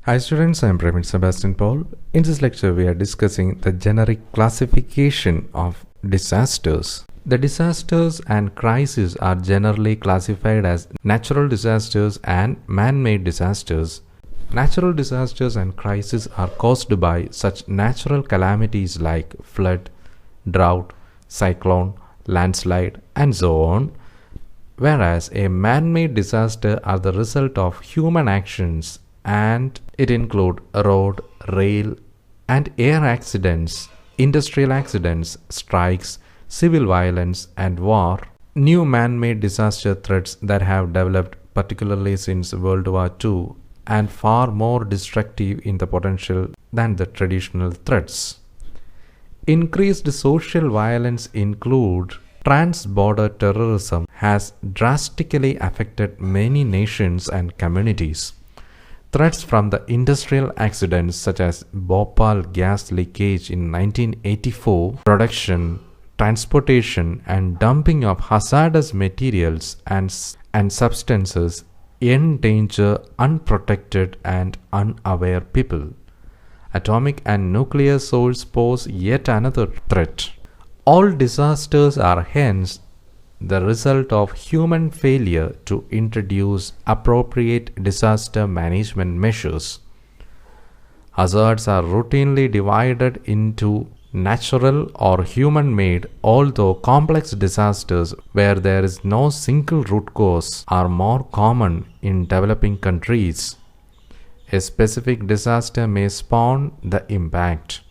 Hi students, I am Praveen Sebastian Paul. In this lecture, we are discussing the generic classification of disasters. The disasters and crises are generally classified as natural disasters and man-made disasters. Natural disasters and crises are caused by such natural calamities like flood, drought, cyclone, landslide, and so on, whereas a man-made disaster are the result of human actions, and it include road, rail, and air accidents, industrial accidents, strikes, civil violence, and war. New man-made disaster threats that have developed particularly since World War II and far more destructive in the potential than the traditional threats. Increased social violence include trans-border terrorism has drastically affected many nations and communities. Threats from the industrial accidents such as Bhopal gas leakage in 1984, production, transportation and dumping of hazardous materials and substances endanger unprotected and unaware people. Atomic and nuclear source pose yet another threat. All disasters are hence the result of human failure to introduce appropriate disaster management measures. Hazards are routinely divided into natural or human-made, although complex disasters where there is no single root cause are more common in developing countries. A specific disaster may spawn the impact.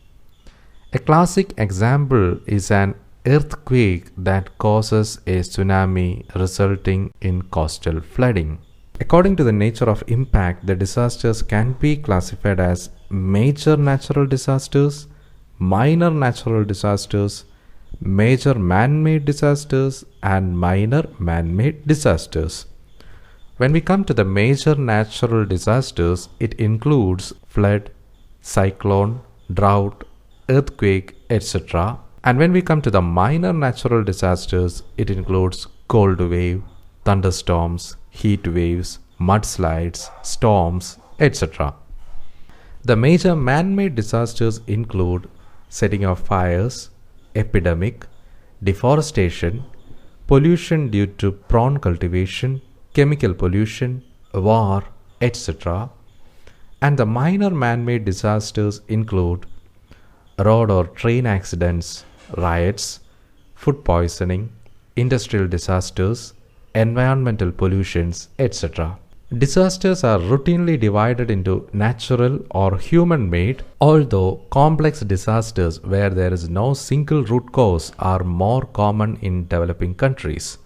A classic example is an earthquake that causes a tsunami resulting in coastal flooding. According to the nature of impact, the disasters can be classified as major natural disasters, minor natural disasters, major man-made disasters, and minor man-made disasters. When we come to the major natural disasters, it includes flood, cyclone, drought, earthquake, etc. And when we come to the minor natural disasters, it includes cold wave, thunderstorms, heat waves, mudslides, storms, etc. The major man-made disasters include setting of fires, epidemic, deforestation, pollution due to prawn cultivation, chemical pollution, war, etc. And the minor man-made disasters include road or train accidents, riots, food poisoning, industrial disasters, environmental pollutions, etc. Disasters are routinely divided into natural or human-made, although complex disasters where there is no single root cause are more common in developing countries.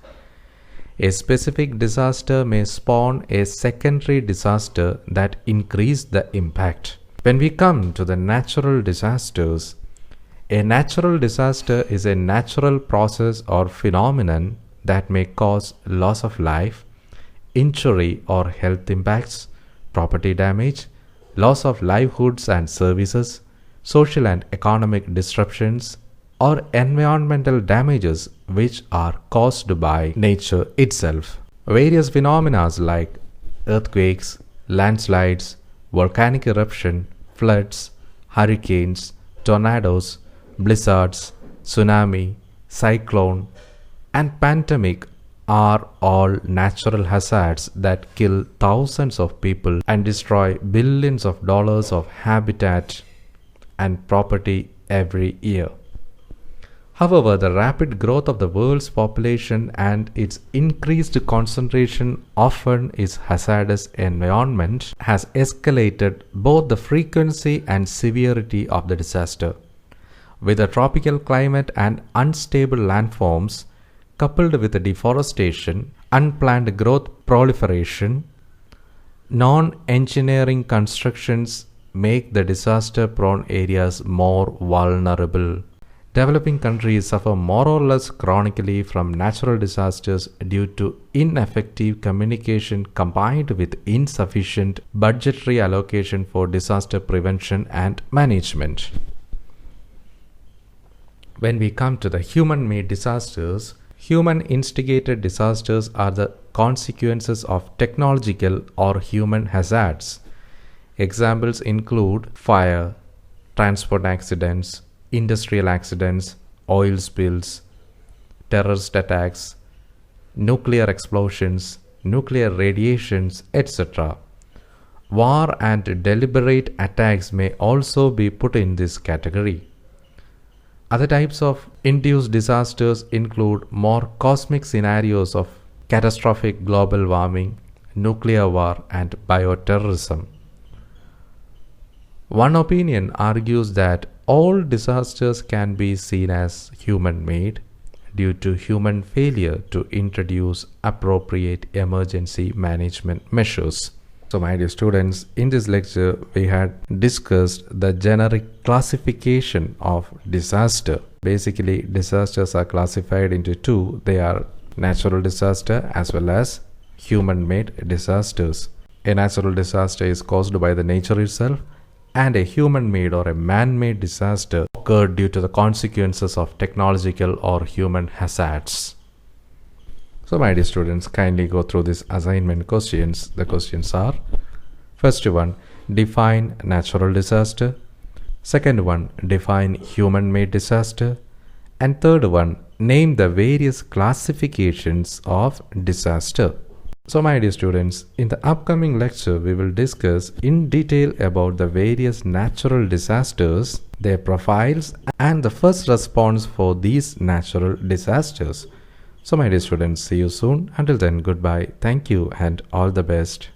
A specific disaster may spawn a secondary disaster that increase the impact. When we come to the natural disasters, a natural disaster is a natural process or phenomenon that may cause loss of life, injury or health impacts, property damage, loss of livelihoods and services, social and economic disruptions, or environmental damages which are caused by nature itself. Various phenomena like earthquakes, landslides, volcanic eruption, floods, hurricanes, tornadoes, blizzards, tsunami, cyclone, and pandemic are all natural hazards that kill thousands of people and destroy billions of dollars of habitat and property every year. However, the rapid growth of the world's population and its increased concentration often in hazardous environment has escalated both the frequency and severity of the disaster. With a tropical climate and unstable landforms, coupled with the deforestation, unplanned growth proliferation, non-engineering constructions make the disaster-prone areas more vulnerable. Developing countries suffer more or less chronically from natural disasters due to ineffective communication combined with insufficient budgetary allocation for disaster prevention and management. When we come to the human-made disasters, human-instigated disasters are the consequences of technological or human hazards. Examples include fire, transport accidents, industrial accidents, oil spills, terrorist attacks, nuclear explosions, nuclear radiations, etc. War and deliberate attacks may also be put in this category. Other types of induced disasters include more cosmic scenarios of catastrophic global warming, nuclear war, and bioterrorism. One opinion argues that all disasters can be seen as human-made due to human failure to introduce appropriate emergency management measures. So my dear students, in this lecture we had discussed the generic classification of disaster. Basically, disasters are classified into two. They are natural disaster as well as human-made disasters. A natural disaster is caused by the nature itself, and a human-made or a man-made disaster occurred due to the consequences of technological or human hazards. So my dear students, kindly go through these assignment questions. The questions are: first one, define natural disaster. Second one, define human-made disaster. And third one, name the various classifications of disaster. So my dear students, in the upcoming lecture we will discuss in detail about the various natural disasters, their profiles, and the first response for these natural disasters. So my dear students, see you soon. Until then, goodbye, thank you, and all the best.